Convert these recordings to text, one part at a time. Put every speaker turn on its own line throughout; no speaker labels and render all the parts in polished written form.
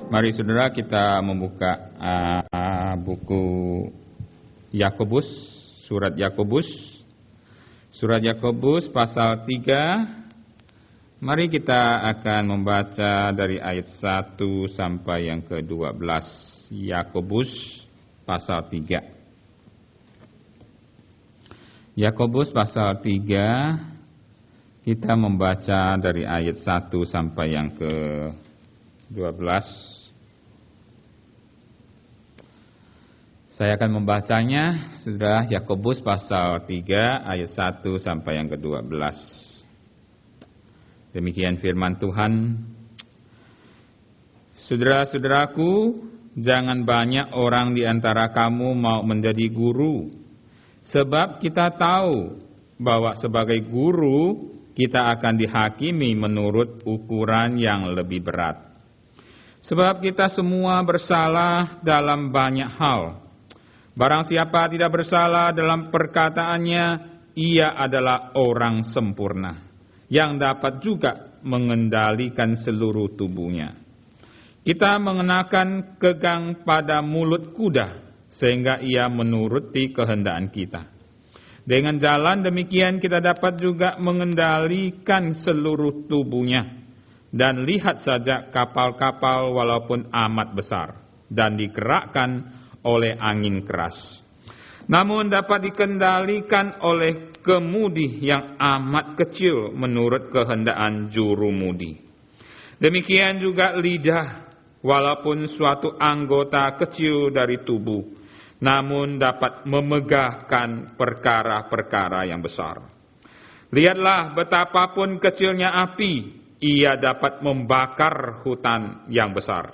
Mari saudara kita membuka buku Yakobus, surat Yakobus. Surat Yakobus pasal 3. Mari kita akan membaca dari ayat 1 sampai yang ke-12. Yakobus pasal 3. Yakobus pasal 3, kita membaca dari ayat 1 sampai yang ke-12. Saya akan membacanya, saudara. Yakobus pasal 3 ayat 1 sampai yang ke-12. Demikian firman Tuhan. Saudara-saudaraku, jangan banyak orang di antara kamu mau menjadi guru, sebab kita tahu bahwa sebagai guru kita akan dihakimi menurut ukuran yang lebih berat. Sebab kita semua bersalah dalam banyak hal. Barang siapa tidak bersalah dalam perkataannya, ia adalah orang sempurna, yang dapat juga mengendalikan seluruh tubuhnya. Kita mengenakan kegang pada mulut kuda, sehingga ia menuruti kehendak kita. Dengan jalan demikian kita dapat juga mengendalikan seluruh tubuhnya. Dan lihat saja kapal-kapal walaupun amat besar, dan digerakkan oleh angin keras, namun dapat dikendalikan oleh kemudi yang amat kecil menurut kehendak jurumudi. Demikian juga lidah, walaupun suatu anggota kecil dari tubuh, namun dapat memegahkan perkara-perkara yang besar. Lihatlah betapapun kecilnya api, ia dapat membakar hutan yang besar.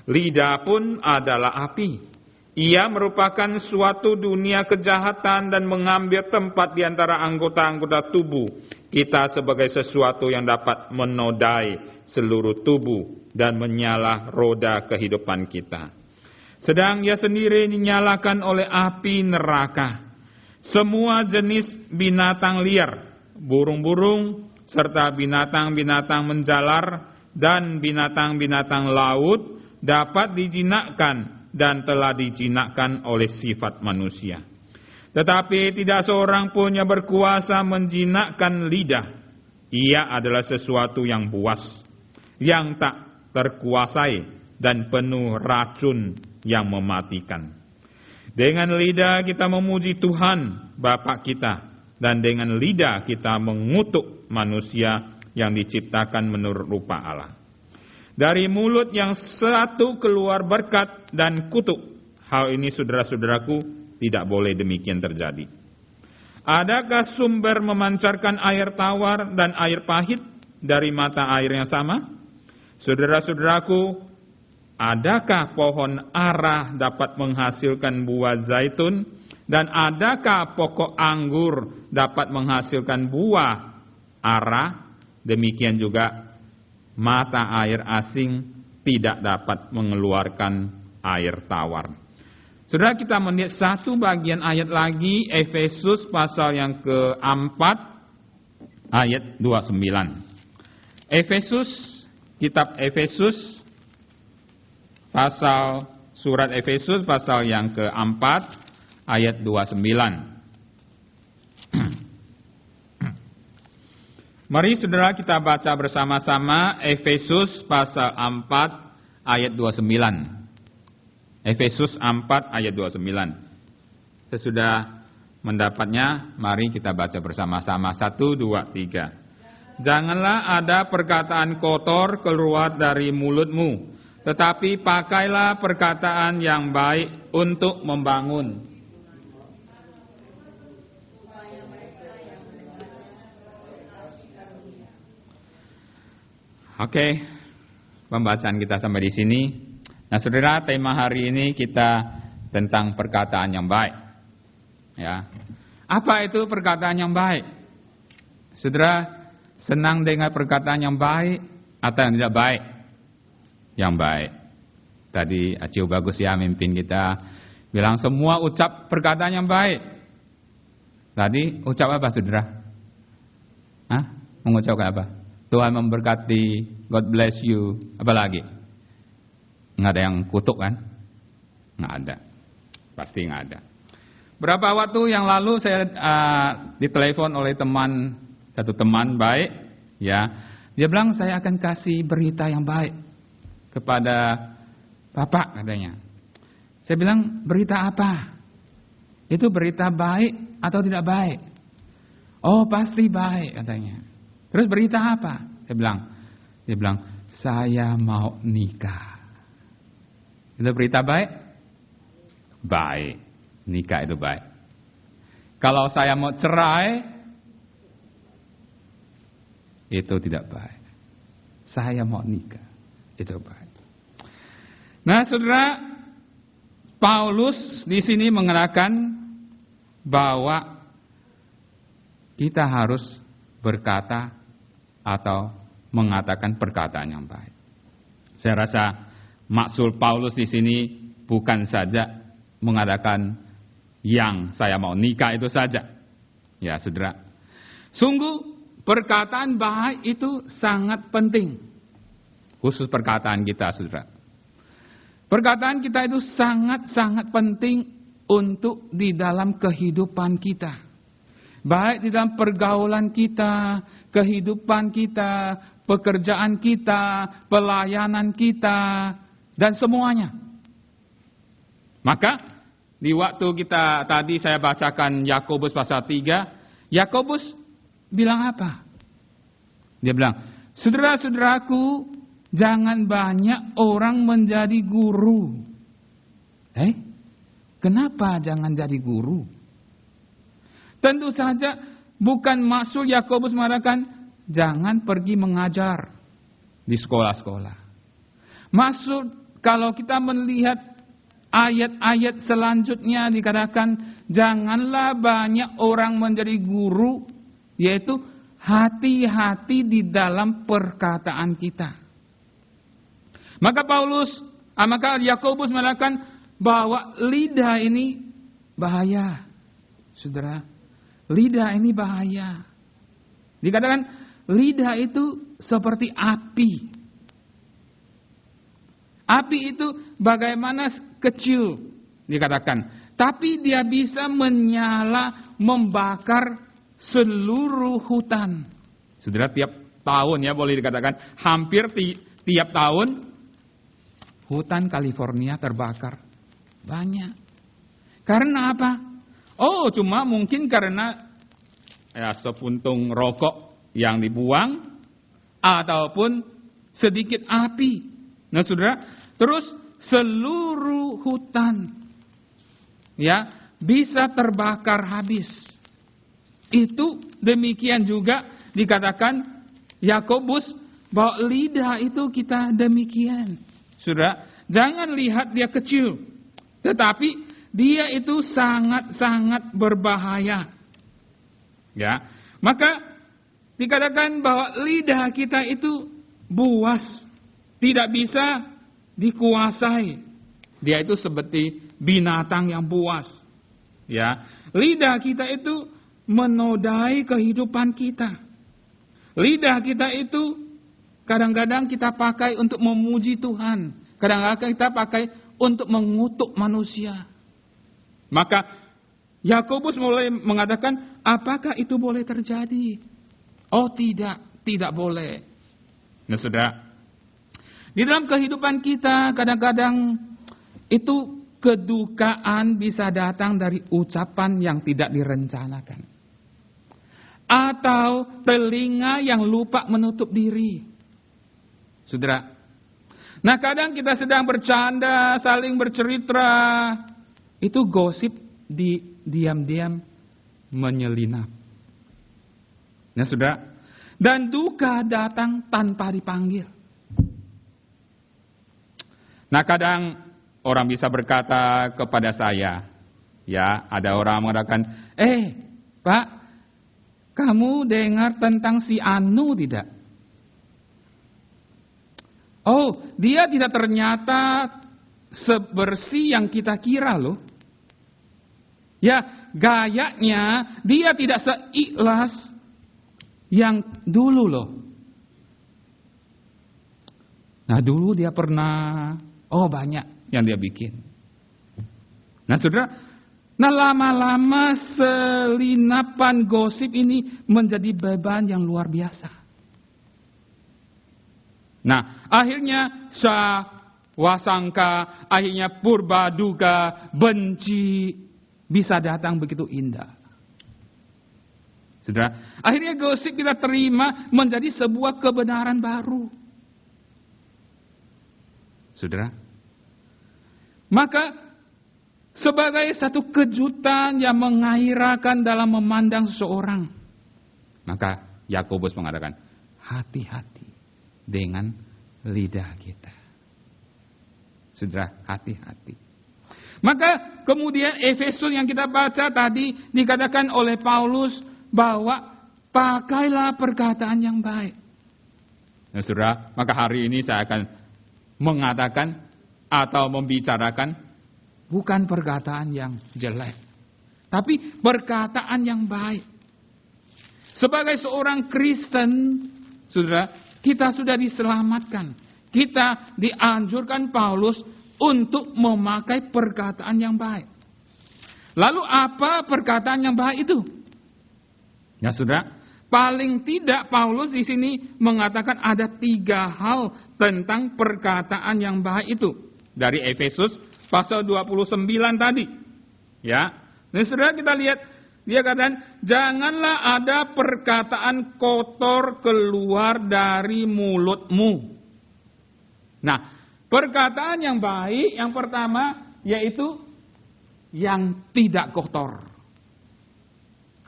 Lidah pun adalah api. Ia merupakan suatu dunia kejahatan dan mengambil tempat di antara anggota-anggota tubuh kita sebagai sesuatu yang dapat menodai seluruh tubuh dan menyala roda kehidupan kita. Sedang ia sendiri dinyalakan oleh api neraka. Semua jenis binatang liar, burung-burung, serta binatang-binatang menjalar dan binatang-binatang laut dapat dijinakkan dan telah dijinakkan oleh sifat manusia. Tetapi tidak seorang pun yang berkuasa menjinakkan lidah. Ia adalah sesuatu yang buas, yang tak terkuasai dan penuh racun yang mematikan. Dengan lidah kita memuji Tuhan Bapa kita, dan dengan lidah kita mengutuk manusia yang diciptakan menurut rupa Allah. Dari mulut yang satu keluar berkat dan kutuk. Hal ini saudara-saudaraku tidak boleh demikian terjadi. Adakah sumber memancarkan air tawar dan air pahit dari mata air yang sama? Saudara-saudaraku, adakah pohon ara dapat menghasilkan buah zaitun? Dan adakah pokok anggur dapat menghasilkan buah ara? Demikian juga mata air asing tidak dapat mengeluarkan air tawar. Saudara, kita melihat satu bagian ayat lagi, Efesus pasal yang ke-4 ayat 29. Efesus, kitab Efesus surat Efesus pasal yang ke-4 ayat 29. Mari saudara kita baca bersama-sama Efesus pasal 4 ayat 29. Efesus 4 ayat 29. Sesudah mendapatnya, mari kita baca bersama-sama. 1, 2, 3. Janganlah ada perkataan kotor keluar dari mulutmu, tetapi pakailah perkataan yang baik untuk membangun. Oke, pembacaan kita sampai di sini. Nah, saudara, tema hari ini kita tentang perkataan yang baik. Ya, apa itu perkataan yang baik? Saudara, senang dengar perkataan yang baik atau yang tidak baik? Yang baik. Tadi Aciu bagus ya, mimpin kita bilang semua ucap perkataan yang baik. Tadi ucap apa, saudara? Mengucapkan apa? Tuhan memberkati, God bless you, apa lagi? Nggak ada yang kutuk kan? Nggak ada. Pasti nggak ada. Berapa waktu yang lalu saya ditelepon oleh satu teman baik, ya. Dia bilang saya akan kasih berita yang baik kepada Bapak katanya. Saya bilang, berita apa? Itu berita baik atau tidak baik? Oh, pasti baik katanya. Terus berita apa? Dia bilang, saya mau nikah. Itu berita baik? Baik. Nikah itu baik. Kalau saya mau cerai, itu tidak baik. Saya mau nikah, itu baik. Nah, saudara, Paulus di sini mengatakan bahwa kita harus berkata atau mengatakan perkataan yang baik. Saya rasa maksud Paulus di sini bukan saja mengatakan yang saya mau nikah itu saja. Ya, saudara. Sungguh perkataan baik itu sangat penting. Khusus perkataan kita, saudara. Perkataan kita itu sangat-sangat penting untuk di dalam kehidupan kita. Baik di dalam pergaulan kita, kehidupan kita, pekerjaan kita, pelayanan kita, dan semuanya. Maka, di waktu kita tadi saya bacakan Yakobus pasal 3, Yakobus bilang apa? Dia bilang, saudara-saudaraku, jangan banyak orang menjadi guru. Kenapa jangan jadi guru? Tentu saja bukan maksud Yakobus mengatakan jangan pergi mengajar di sekolah-sekolah. Maksud kalau kita melihat ayat-ayat selanjutnya dikatakan janganlah banyak orang menjadi guru, yaitu hati-hati di dalam perkataan kita. Maka Yakobus mengatakan bahwa lidah ini bahaya. Saudara, lidah ini bahaya. Dikatakan lidah itu seperti api. Api itu bagaimana kecil dikatakan, tapi dia bisa menyala, membakar seluruh hutan. Saudara, tiap tahun ya boleh dikatakan hampir tiap tahun hutan California terbakar. Banyak. Karena apa? Oh, cuma mungkin karena sepuntung rokok yang dibuang ataupun sedikit api. Nah, saudara, terus seluruh hutan bisa terbakar habis. Itu demikian juga dikatakan Yakobus bahwa lidah itu kita demikian. Saudara, jangan lihat dia kecil, tetapi dia itu sangat-sangat berbahaya. Ya, maka dikatakan bahwa lidah kita itu buas, tidak bisa dikuasai. Dia itu seperti binatang yang buas. Ya, lidah kita itu menodai kehidupan kita. Lidah kita itu kadang-kadang kita pakai untuk memuji Tuhan. Kadang-kadang kita pakai untuk mengutuk manusia. Maka Yakobus mulai mengatakan, apakah itu boleh terjadi? Oh tidak boleh. Nah, saudara, di dalam kehidupan kita kadang-kadang itu kedukaan bisa datang dari ucapan yang tidak direncanakan. Atau telinga yang lupa menutup diri. Saudara, nah kadang kita sedang bercanda, saling bercerita, itu gosip diam-diam menyelinap. Nah, saudara, dan duka datang tanpa dipanggil. Nah, kadang orang bisa berkata kepada saya, ada orang mengatakan, Pak, kamu dengar tentang si Anu tidak? Oh, dia tidak ternyata sebersih yang kita kira loh. Ya, gayanya dia tidak seikhlas yang dulu loh. Nah, dulu dia pernah Oh, banyak yang dia bikin. Nah, saudara, lama-lama selinapan gosip ini menjadi beban yang luar biasa. Nah, akhirnya wasangka, akhirnya purba duga, benci bisa datang begitu indah. Saudara, akhirnya gosip kita terima menjadi sebuah kebenaran baru. Saudara, maka sebagai satu kejutan yang menggairahkan dalam memandang seseorang, maka Yakobus mengatakan, hati-hati dengan lidah kita. Saudara, hati-hati. Maka kemudian Efesus yang kita baca tadi dikatakan oleh Paulus bahwa pakailah perkataan yang baik. Nah, saudara, maka hari ini saya akan mengatakan atau membicarakan bukan perkataan yang jelek, tapi perkataan yang baik. Sebagai seorang Kristen, saudara, kita sudah diselamatkan. Kita dianjurkan Paulus untuk memakai perkataan yang baik. Lalu apa perkataan yang baik itu? Ya, saudara, paling tidak Paulus di sini mengatakan ada 3 hal tentang perkataan yang baik itu. Dari Efesus pasal 29 tadi. Ya. Nah, saudara, kita lihat dia katakan, janganlah ada perkataan kotor keluar dari mulutmu. Nah, perkataan yang baik yang pertama yaitu yang tidak kotor.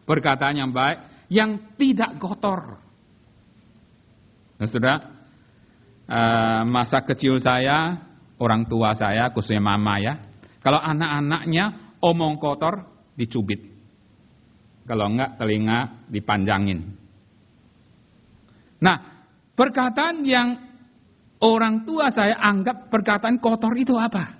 Perkataan yang baik yang tidak kotor. Nah, saudara, masa kecil saya, orang tua saya, khususnya mama ya, kalau anak-anaknya omong kotor, dicubit. Kalau enggak, telinga dipanjangin. Nah, perkataan yang orang tua saya anggap perkataan kotor itu apa?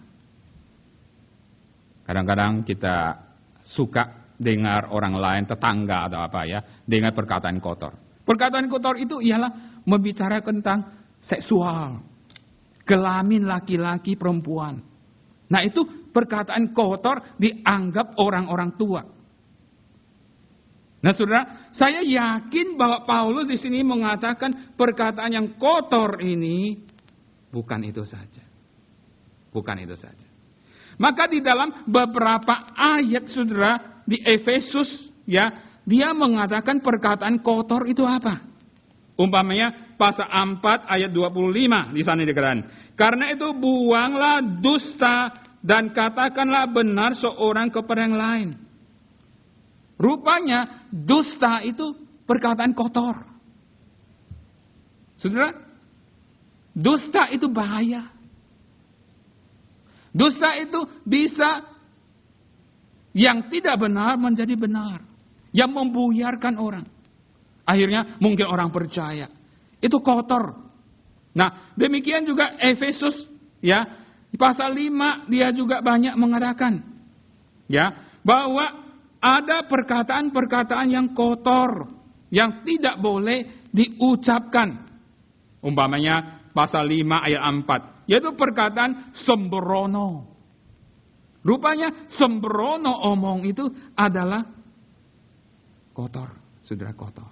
Kadang-kadang kita suka dengar orang lain, tetangga atau apa ya, dengar perkataan kotor. Perkataan kotor itu ialah membicarakan tentang seksual, kelamin laki-laki perempuan. Nah, itu perkataan kotor dianggap orang-orang tua. Nah, saudara, saya yakin bahwa Paulus di sini mengatakan perkataan yang kotor ini bukan itu saja. Bukan itu saja. Maka di dalam beberapa ayat, saudara, di Efesus ya, dia mengatakan perkataan kotor itu apa? Umpamanya pasal 4 ayat 25 di sana dikatakan, karena itu buanglah dusta dan katakanlah benar seorang kepada yang lain. Rupanya dusta itu perkataan kotor. Saudara, dusta itu bahaya. Dusta itu bisa yang tidak benar menjadi benar. Yang membuyarkan orang. Akhirnya mungkin orang percaya. Itu kotor. Nah, demikian juga Efesus ya, di pasal 5 dia juga banyak mengatakan ya, bahwa ada perkataan-perkataan yang kotor yang tidak boleh diucapkan. Umpamanya pasal 5 ayat 4, yaitu perkataan sembrono. Rupanya sembrono omong itu adalah kotor, saudara, kotor.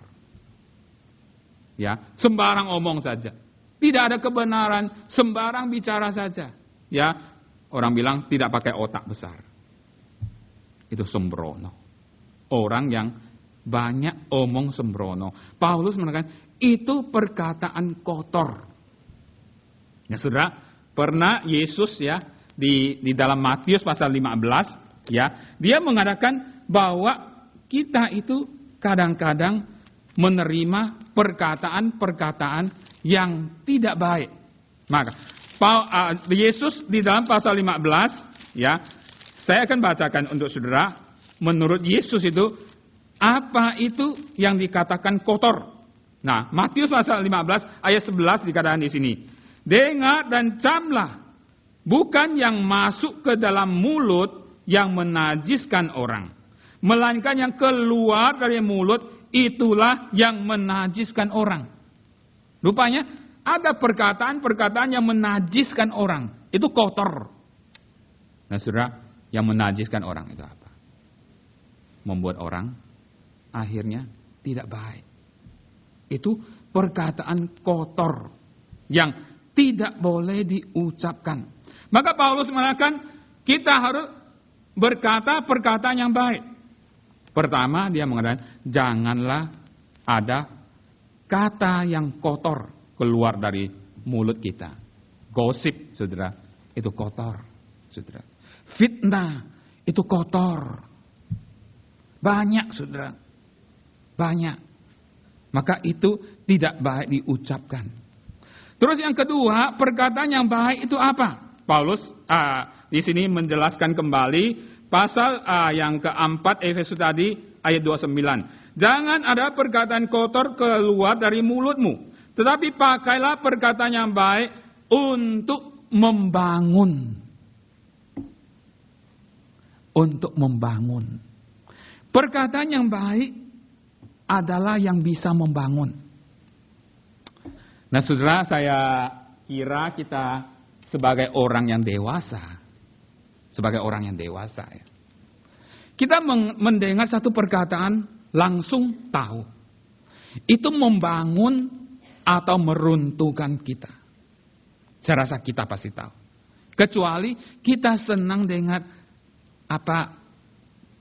Ya, sembarang omong saja. Tidak ada kebenaran, sembarang bicara saja. Ya, orang bilang tidak pakai otak besar. Itu sembrono. Orang yang banyak omong sembrono. Paulus mengatakan itu perkataan kotor. Ya, saudara, pernah Yesus ya di dalam Matius pasal 15 ya, dia mengatakan bahwa kita itu kadang-kadang menerima perkataan-perkataan yang tidak baik. Maka Yesus di dalam pasal 15 ya, saya akan bacakan untuk saudara. Menurut Yesus itu apa itu yang dikatakan kotor? Nah, Matius pasal 15 ayat 11 dikatakan di sini. Dengar dan camlah, bukan yang masuk ke dalam mulut yang menajiskan orang, melainkan yang keluar dari mulut itulah yang menajiskan orang. Rupanya ada perkataan-perkataan yang menajiskan orang. Itu kotor. Nah saudara, yang menajiskan orang itu apa? Membuat orang akhirnya tidak baik. Itu perkataan kotor yang tidak boleh diucapkan. Maka Paulus mengatakan kita harus berkata perkataan yang baik. Pertama dia mengatakan janganlah ada kata yang kotor keluar dari mulut kita. Gosip, saudara, itu kotor, saudara. Fitnah, itu kotor. Banyak, saudara. Banyak. Maka itu tidak baik diucapkan. Terus yang kedua, perkataan yang baik itu apa? Paulus di sini menjelaskan kembali pasal yang keempat Efesus tadi ayat 29. Jangan ada perkataan kotor keluar dari mulutmu, tetapi pakailah perkataan yang baik untuk membangun. Untuk membangun. Perkataan yang baik adalah yang bisa membangun. Nah saudara, saya kira kita sebagai orang yang dewasa. Sebagai orang yang dewasa ya. Kita mendengar satu perkataan langsung tahu. Itu membangun atau meruntuhkan kita. Saya rasa kita pasti tahu. Kecuali kita senang dengan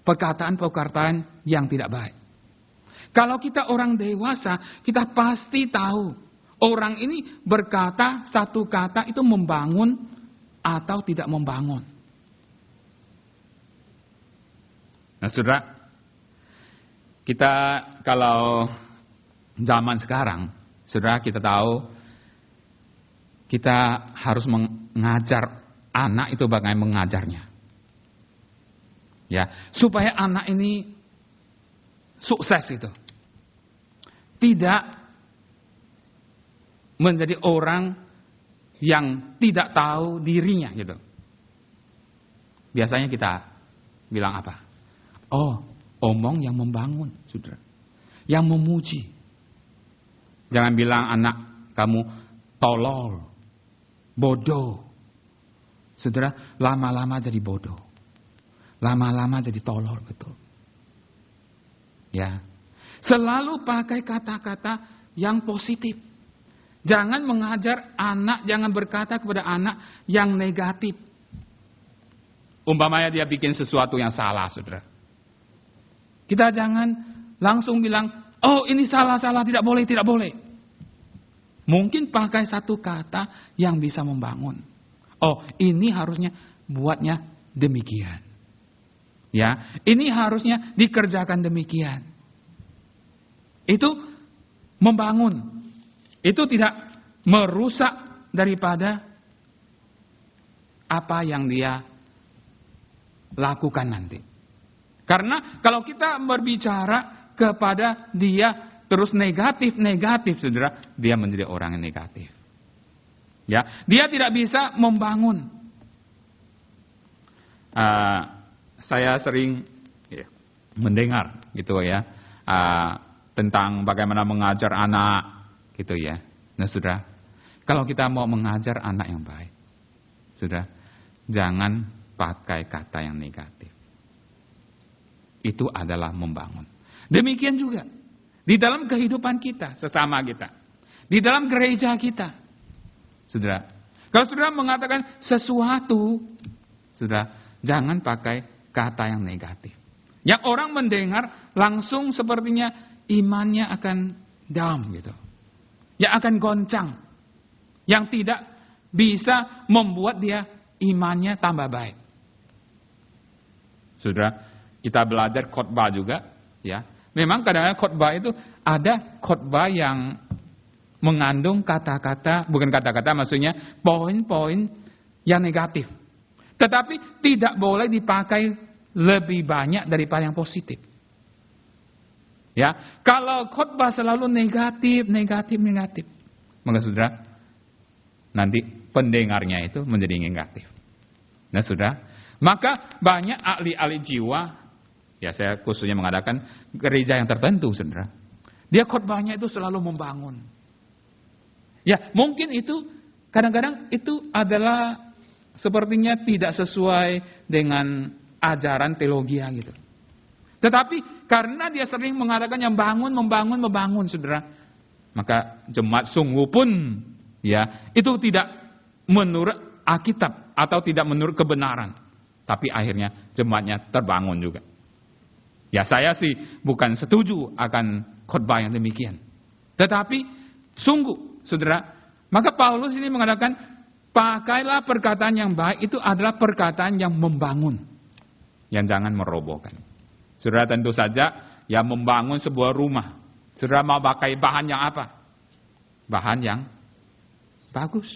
perkataan-perkataan yang tidak baik. Kalau kita orang dewasa, kita pasti tahu orang ini berkata satu kata itu membangun atau tidak membangun. Nah, saudara, kita kalau zaman sekarang, saudara, kita tahu kita harus mengajar anak itu bagaimana mengajarnya. Ya, supaya anak ini sukses itu. Tidak menjadi orang yang tidak tahu dirinya gitu. Biasanya kita bilang apa? Oh, omong yang membangun, saudara. Yang memuji. Jangan bilang anak kamu tolol, bodoh. Saudara, lama-lama jadi bodoh. Lama-lama jadi tolol, betul. Ya. Selalu pakai kata-kata yang positif. Jangan mengajar anak, jangan berkata kepada anak yang negatif. Umpamanya dia bikin sesuatu yang salah, saudara. Kita jangan langsung bilang, oh ini salah-salah, tidak boleh, tidak boleh. Mungkin pakai satu kata yang bisa membangun. Oh, ini harusnya buatnya demikian. Ya, ini harusnya dikerjakan demikian. Itu membangun. Itu tidak merusak daripada apa yang dia lakukan nanti. Karena kalau kita berbicara kepada dia terus negatif, saudara, dia menjadi orang yang negatif. Ya, dia tidak bisa membangun. Saya sering mendengar gitu ya tentang bagaimana mengajar anak gitu ya. Nah, saudara, kalau kita mau mengajar anak yang baik, saudara, jangan pakai kata yang negatif. Itu adalah membangun. Demikian juga di dalam kehidupan kita, sesama kita, di dalam gereja kita, saudara. Kalau saudara mengatakan sesuatu, saudara, jangan pakai kata yang negatif. Yang orang mendengar langsung sepertinya imannya akan down gitu. Yang akan goncang. Yang tidak bisa membuat dia imannya tambah baik. Saudara, kita belajar khotbah juga, ya. Memang kadang-kadang khotbah itu ada khotbah yang mengandung kata-kata, bukan kata-kata, maksudnya poin-poin yang negatif. Tetapi tidak boleh dipakai lebih banyak daripada yang positif. Ya, kalau khotbah selalu negatif, maka saudara, nanti pendengarnya itu menjadi negatif. Nah, saudara, maka banyak ahli-ahli jiwa, ya saya khususnya mengadakan gereja yang tertentu, saudara. Dia khotbahnya itu selalu membangun. Ya, mungkin itu kadang-kadang itu adalah sepertinya tidak sesuai dengan ajaran teologi gitu. Tetapi karena dia sering mengatakan yang membangun, saudara, maka jemaat sungguh pun ya itu tidak menurut Alkitab atau tidak menurut kebenaran. Tapi akhirnya jemaatnya terbangun juga. Ya saya sih bukan setuju akan khotbah yang demikian. Tetapi sungguh, saudara, maka Paulus ini mengatakan, pakailah perkataan yang baik itu adalah perkataan yang membangun. Yang jangan merobohkan. Saudara tentu saja, ya membangun sebuah rumah. Saudara mau pakai bahan yang apa? Bahan yang bagus.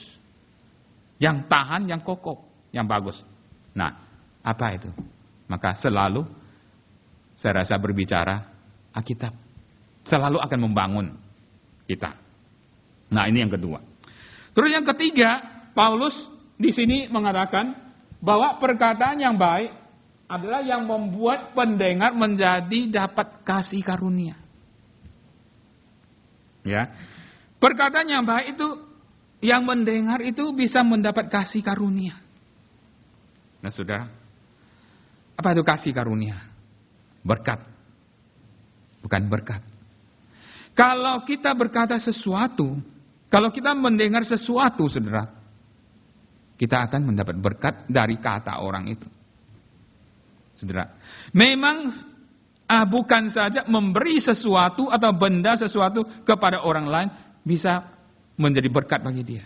Yang tahan, yang kokoh, yang bagus. Nah, apa itu? Maka selalu saya rasa berbicara Alkitab. Selalu akan membangun kita. Nah, ini yang kedua. Terus yang ketiga, Paulus di sini mengatakan bahwa perkataan yang baik adalah yang membuat pendengar menjadi dapat kasih karunia. Ya. Perkataan yang baik itu yang mendengar itu bisa mendapat kasih karunia. Nah, saudara, apa itu kasih karunia? Berkat. Bukan berkat. Kalau kita berkata sesuatu, kalau kita mendengar sesuatu, saudara, kita akan mendapat berkat dari kata orang itu. Saudara, memang bukan saja memberi sesuatu atau benda sesuatu kepada orang lain bisa menjadi berkat bagi dia.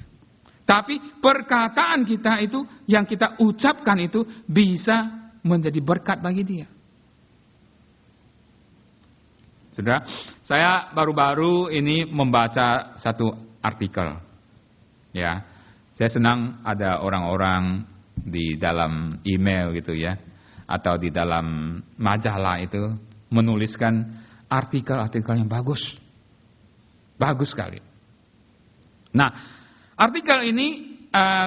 Tapi perkataan kita itu, yang kita ucapkan itu bisa menjadi berkat bagi dia. Saudara, saya baru-baru ini membaca satu artikel. Ya, saya senang ada orang-orang di dalam email gitu ya, atau di dalam majalah itu menuliskan artikel-artikel yang bagus. Bagus sekali. Nah, artikel ini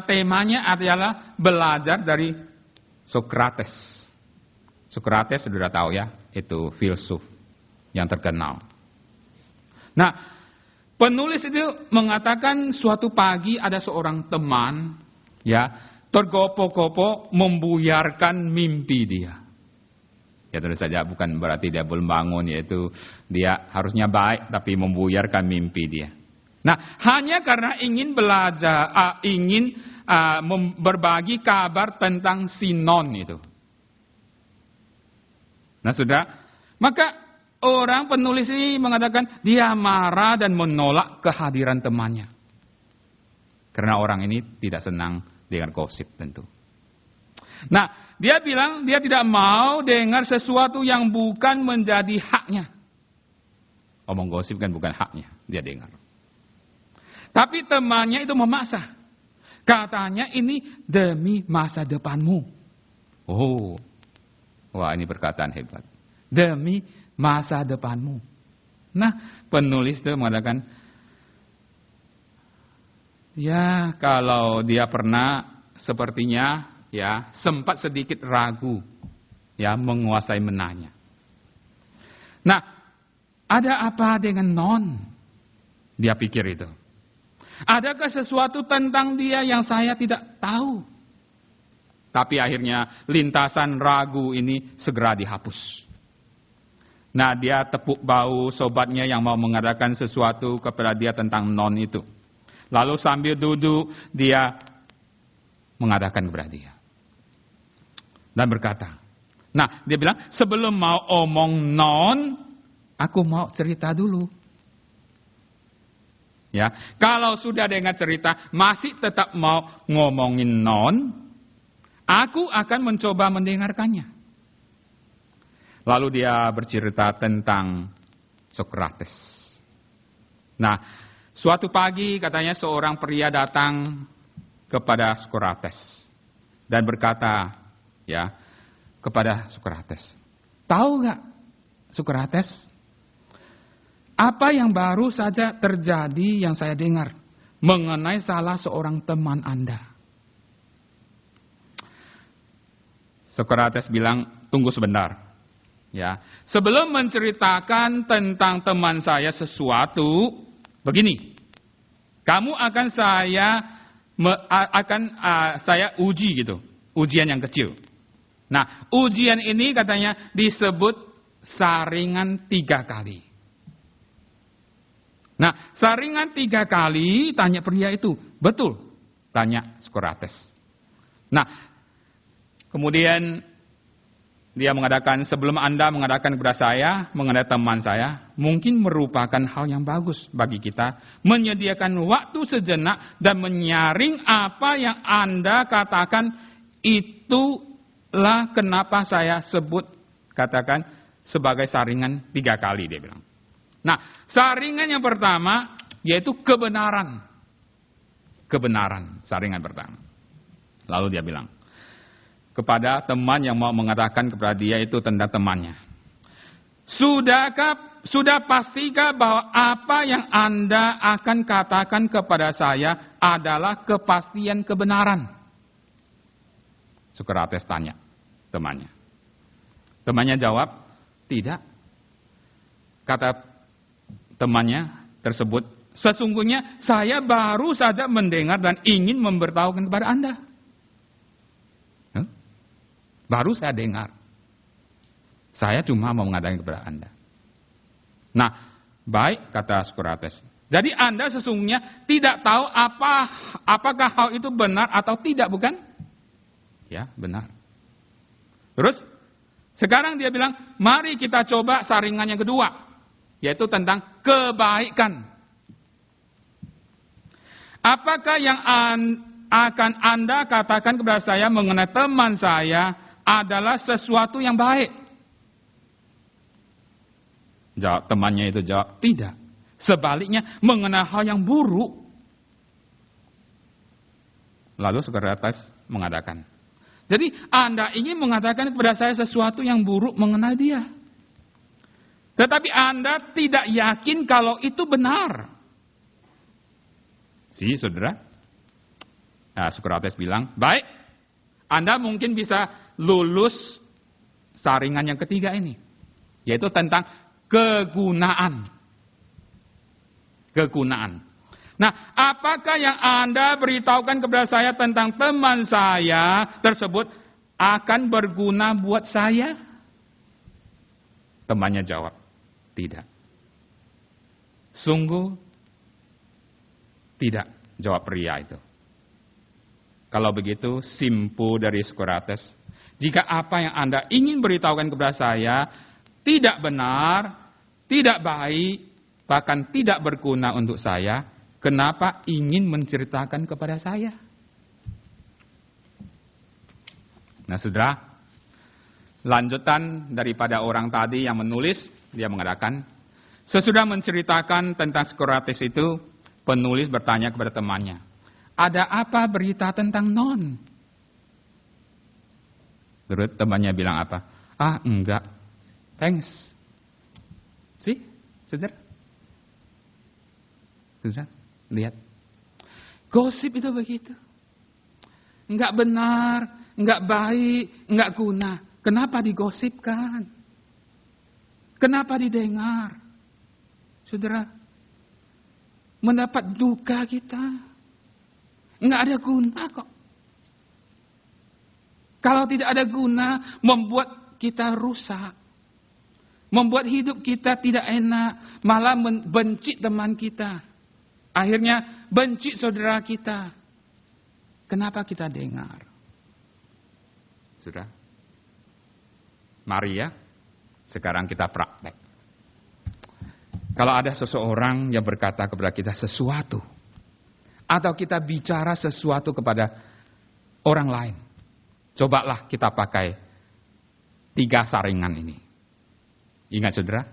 temanya adalah belajar dari Sokrates. Sokrates sudah tahu ya, itu filsuf yang terkenal. Nah, penulis itu mengatakan suatu pagi ada seorang teman ya tergopoh-gopoh membuyarkan mimpi dia. Ya tentu saja bukan berarti dia belum bangun, yaitu dia harusnya baik tapi membuyarkan mimpi dia. Nah, hanya karena ingin belajar, berbagi kabar tentang Sinon itu. Nah, sudah, maka orang penulis ini mengatakan dia marah dan menolak kehadiran temannya. Karena orang ini tidak senang dengan gosip tentu. Nah, dia bilang dia tidak mau dengar sesuatu yang bukan menjadi haknya. Omong gosip kan bukan haknya, dia dengar. Tapi temannya itu memaksa. Katanya ini demi masa depanmu. Oh, wah ini perkataan hebat. Demi masa depanmu. Nah, penulis itu mengatakan, ya kalau dia pernah sepertinya ya sempat sedikit ragu ya menguasai menanya. Nah, ada apa dengan Non? Dia pikir itu. Adakah sesuatu tentang dia yang saya tidak tahu? Tapi akhirnya lintasan ragu ini segera dihapus. Nah, dia tepuk bahu sobatnya yang mau mengadakan sesuatu kepada dia tentang Non itu. Lalu sambil duduk, dia mengadakan kepada dia. Dan berkata, nah dia bilang, sebelum mau omong Non, aku mau cerita dulu. Ya, kalau sudah dengar cerita, masih tetap mau ngomongin Non, aku akan mencoba mendengarkannya. Lalu dia bercerita tentang Sokrates. Nah, suatu pagi katanya seorang pria datang kepada Sokrates dan berkata, ya, kepada Sokrates, tahu nggak, Sokrates, apa yang baru saja terjadi yang saya dengar mengenai salah seorang teman Anda? Sokrates bilang, tunggu sebentar. Ya, sebelum menceritakan tentang teman saya sesuatu, begini. Kamu akan saya uji gitu. Ujian yang kecil. Nah, ujian ini katanya disebut saringan 3 kali. Nah, saringan 3 kali, tanya pria itu. Betul, tanya Sokrates. Nah, kemudian dia mengadakan, sebelum Anda mengadakan kepada saya, mengenai teman saya, mungkin merupakan hal yang bagus bagi kita, menyediakan waktu sejenak dan menyaring apa yang Anda katakan, itulah kenapa saya sebut, katakan, sebagai saringan 3 kali, dia bilang. Nah, saringan yang pertama, yaitu kebenaran. Kebenaran, saringan pertama. Lalu dia bilang, kepada teman yang mau mengatakan kepada dia itu tentang temannya. Sudah pastikah bahwa apa yang Anda akan katakan kepada saya adalah kepastian kebenaran? Sokrates tanya temannya. Temannya jawab, tidak. Kata temannya tersebut, sesungguhnya saya baru saja mendengar dan ingin memberitahukan kepada Anda. Baru saya dengar. Saya cuma mau mengatakan kepada Anda. Nah, baik, kata Sokrates. Jadi Anda sesungguhnya tidak tahu apakah hal itu benar atau tidak, bukan? Ya, benar. Terus, sekarang dia bilang, mari kita coba saringan yang kedua. Yaitu tentang kebaikan. Apakah yang akan Anda katakan kepada saya mengenai teman saya adalah sesuatu yang baik? Temannya itu jawab, tidak. Sebaliknya, mengenai hal yang buruk. Lalu Sokrates mengatakan, jadi Anda ingin mengatakan kepada saya sesuatu yang buruk mengenai dia. Tetapi Anda tidak yakin kalau itu benar. Saudara? Nah, Sokrates bilang, baik, Anda mungkin bisa lulus saringan yang ketiga ini. Yaitu tentang kegunaan. Kegunaan. Nah, apakah yang Anda beritahukan kepada saya tentang teman saya tersebut akan berguna buat saya? Temannya jawab, tidak. Sungguh tidak, jawab pria itu. Kalau begitu, simpul dari Sokrates, jika apa yang Anda ingin beritahukan kepada saya tidak benar, tidak baik, bahkan tidak berguna untuk saya, kenapa ingin menceritakan kepada saya? Nah, saudara, lanjutan daripada orang tadi yang menulis, dia mengatakan, sesudah menceritakan tentang Sokrates itu, penulis bertanya kepada temannya, ada apa berita tentang Non? Terus temannya bilang apa? Ah, enggak. Thanks. Saudara? Saudara, lihat. Gosip itu begitu. Enggak benar, enggak baik, enggak guna. Kenapa digosipkan? Kenapa didengar? Saudara, mendapat duka kita. Enggak ada guna kok. Kalau tidak ada guna, membuat kita rusak. Membuat hidup kita tidak enak. Malah benci teman kita. Akhirnya benci saudara kita. Kenapa kita dengar? Sudah? Mari ya, sekarang kita praktek. Kalau ada seseorang yang berkata kepada kita sesuatu, atau kita bicara sesuatu kepada orang lain, cobalah kita pakai 3 saringan ini. Ingat saudara?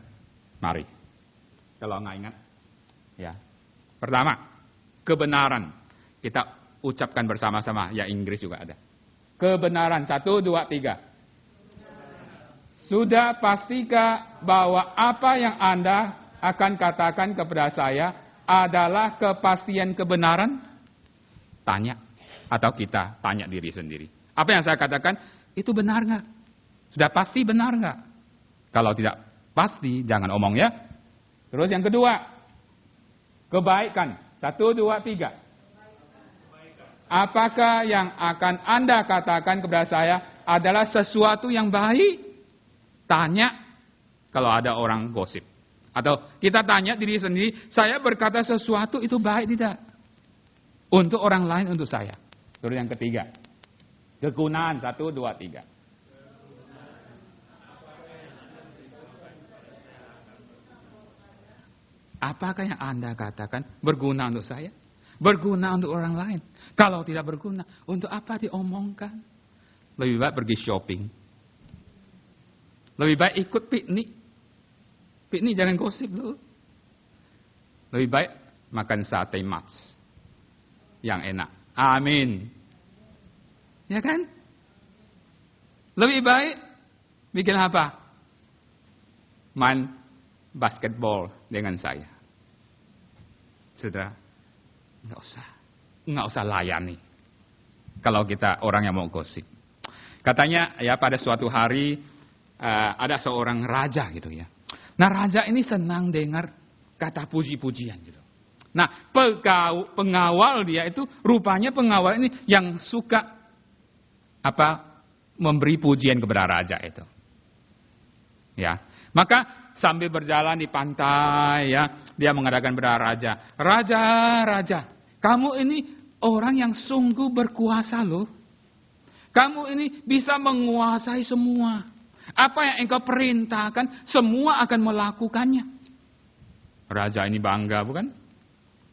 Mari. Kalau nggak ingat, ya. Pertama, kebenaran. Kita ucapkan bersama-sama. Ya, Inggris juga ada. Kebenaran. 1, 2, 3. Sudah pastikah bahwa apa yang Anda akan katakan kepada saya adalah kepastian kebenaran? Tanya. Atau kita tanya diri sendiri. Apa yang saya katakan, itu benar nggak? Sudah pasti benar nggak? Kalau tidak pasti, jangan omong ya. Terus yang kedua, kebaikan. 1, 1, 2, 3. Apakah yang akan Anda katakan kepada saya adalah sesuatu yang baik? Tanya kalau ada orang gosip. Atau kita tanya diri sendiri, saya berkata sesuatu itu baik tidak? Untuk orang lain, untuk saya. Terus yang ketiga. Kegunaan, 1, 2, 3. Apakah yang Anda katakan berguna untuk saya? Berguna untuk orang lain. Kalau tidak berguna, untuk apa diomongkan? Lebih baik pergi shopping. Lebih baik ikut piknik. Piknik jangan gosip loh. Lebih baik makan sate mats. Yang enak. Amin. Ya kan? Lebih baik bikin apa? Main basketball dengan saya. Saudara, nggak usah layani. Kalau kita orang yang mau gosip. Katanya ya pada suatu hari ada seorang raja gitu ya. Nah raja ini senang dengar kata puji-pujian gitu. Nah pengawal dia itu rupanya pengawal ini yang suka memberi pujian kepada raja itu. Ya, maka sambil berjalan di pantai ya, dia mengatakan kepada raja, raja, kamu ini orang yang sungguh berkuasa loh. Kamu ini bisa menguasai semua. Apa yang engkau perintahkan, semua akan melakukannya. Raja ini bangga bukan?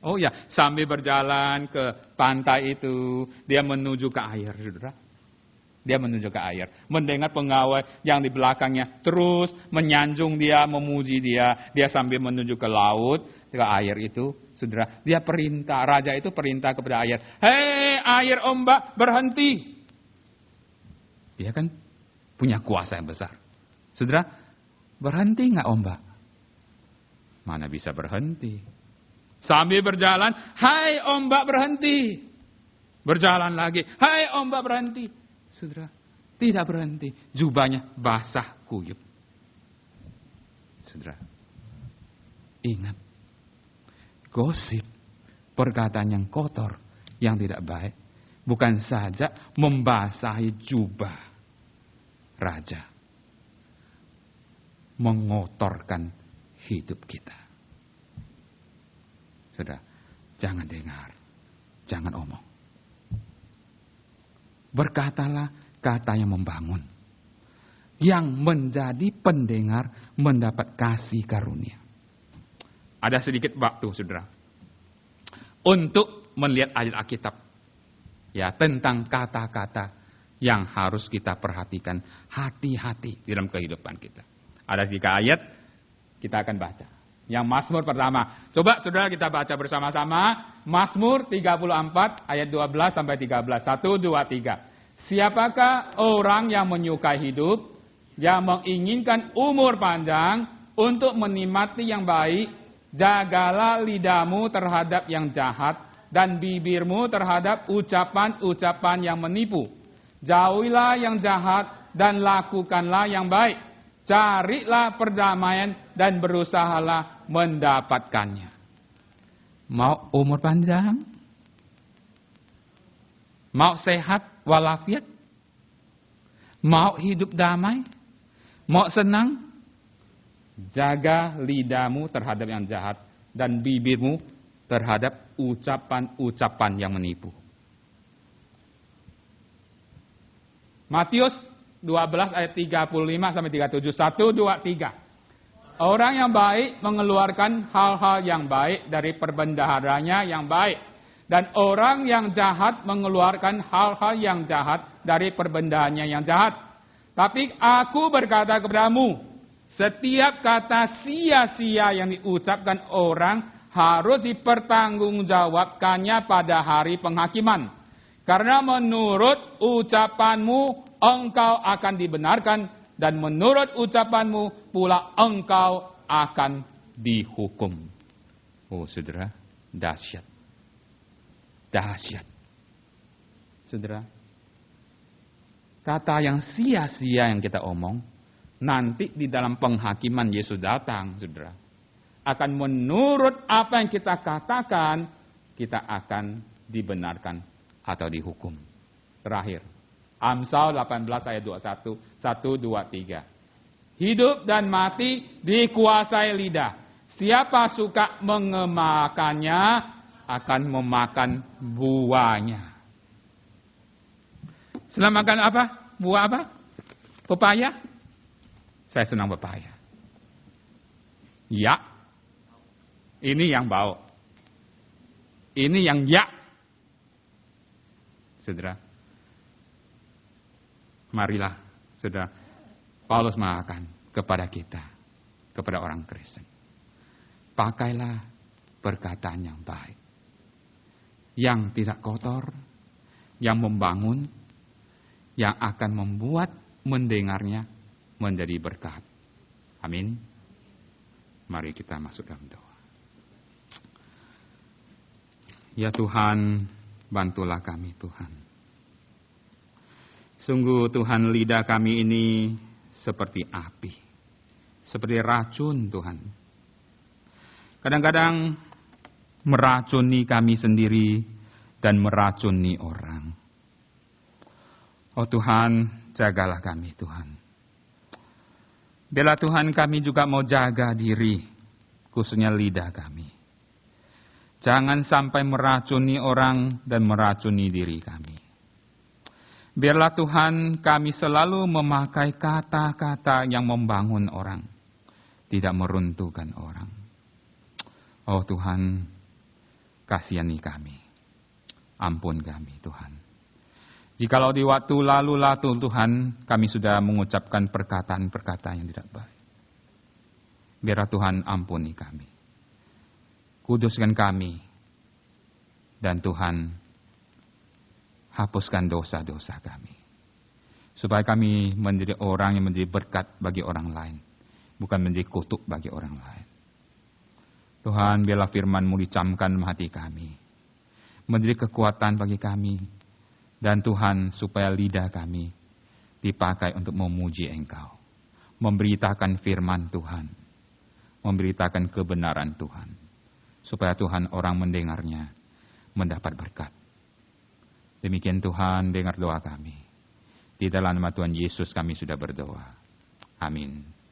Oh ya, sambil berjalan ke pantai itu, dia menuju ke air, saudara. Dia menuju ke air. Mendengar pengawal yang di belakangnya terus menyanjung dia, memuji dia. Dia sambil menuju ke laut, ke air itu. Saudara, dia perintah, raja itu perintah kepada air. Hei air ombak, berhenti. Dia kan punya kuasa yang besar. Saudara, berhenti nggak ombak? Mana bisa berhenti? Sambil berjalan, hai ombak berhenti. Berjalan lagi, hai ombak berhenti. Saudara, tidak berhenti. Jubahnya basah kuyup. Saudara, ingat. Gosip, perkataan yang kotor, yang tidak baik, bukan saja membasahi jubah raja, mengotorkan hidup kita. Saudara, jangan dengar, jangan omong. Berkatalah kata yang membangun, yang menjadi pendengar mendapat kasih karunia. Ada sedikit waktu, saudara, untuk melihat ayat Alkitab ya tentang kata-kata yang harus kita perhatikan hati-hati dalam kehidupan kita. Ada 3 ayat kita akan baca. Yang Mazmur pertama. Coba saudara kita baca bersama-sama. Mazmur 34 ayat 12 sampai 13. 1, 2, 3. Siapakah orang yang menyukai hidup, yang menginginkan umur panjang untuk menikmati yang baik? Jagalah lidahmu terhadap yang jahat dan bibirmu terhadap ucapan-ucapan yang menipu. Jauhilah yang jahat dan lakukanlah yang baik. Carilah perdamaian dan berusahalah mendapatkannya. Mau umur panjang? Mau sehat walafiat? Mau hidup damai? Mau senang? Jaga lidahmu terhadap yang jahat dan bibirmu terhadap ucapan-ucapan yang menipu. Matius 12 ayat 35 sampai 37. 1, 2, 3. Orang yang baik mengeluarkan hal-hal yang baik dari perbendaharanya yang baik. Dan orang yang jahat mengeluarkan hal-hal yang jahat dari perbendaharanya yang jahat. Tapi aku berkata kepadamu, setiap kata sia-sia yang diucapkan orang harus dipertanggungjawabkannya pada hari penghakiman. Karena menurut ucapanmu engkau akan dibenarkan dan menurut ucapanmu pula engkau akan dihukum. Oh saudara, dahsyat. Dahsyat. Saudara, kata yang sia-sia yang kita omong, nanti di dalam penghakiman Yesus datang, saudara, akan menurut apa yang kita katakan, kita akan dibenarkan atau dihukum. Terakhir, Amsal 18 ayat 21, 1, 2, 3. Hidup dan mati dikuasai lidah. Siapa suka mengemakannya akan memakan buahnya. Setelah makan apa? Buah apa? Pepaya? Saya senang pepaya. Ya. Ini yang bau. Ini yang ya. Saudara. Marilah, saudara. Paulus mengatakan kepada kita, kepada orang Kristen. Pakailah perkataan yang baik. Yang tidak kotor, yang membangun, yang akan membuat mendengarnya menjadi berkat. Amin. Mari kita masuk dalam doa. Ya Tuhan, bantulah kami Tuhan. Sungguh Tuhan, lidah kami ini seperti api. Seperti racun Tuhan. Kadang-kadang meracuni kami sendiri dan meracuni orang. Oh Tuhan, jagalah kami Tuhan. Bila Tuhan kami juga mau jaga diri, khususnya lidah kami. Jangan sampai meracuni orang dan meracuni diri kami. Biarlah Tuhan kami selalu memakai kata-kata yang membangun orang, tidak meruntuhkan orang. Oh Tuhan, kasihani kami. Ampun kami Tuhan. Jikalau di waktu lalu Tuhan, kami sudah mengucapkan perkataan-perkataan yang tidak baik. Biarlah Tuhan ampuni kami. Kuduskan kami. Dan Tuhan, hapuskan dosa-dosa kami. Supaya kami menjadi orang yang menjadi berkat bagi orang lain. Bukan menjadi kutuk bagi orang lain. Tuhan, biarlah firman-Mu dicamkan hati kami. Menjadi kekuatan bagi kami. Dan Tuhan, supaya lidah kami dipakai untuk memuji Engkau. Memberitakan firman Tuhan. Memberitakan kebenaran Tuhan. Supaya Tuhan orang mendengarnya mendapat berkat. Demikian Tuhan, dengar doa kami. Di dalam nama Tuhan Yesus kami sudah berdoa. Amin.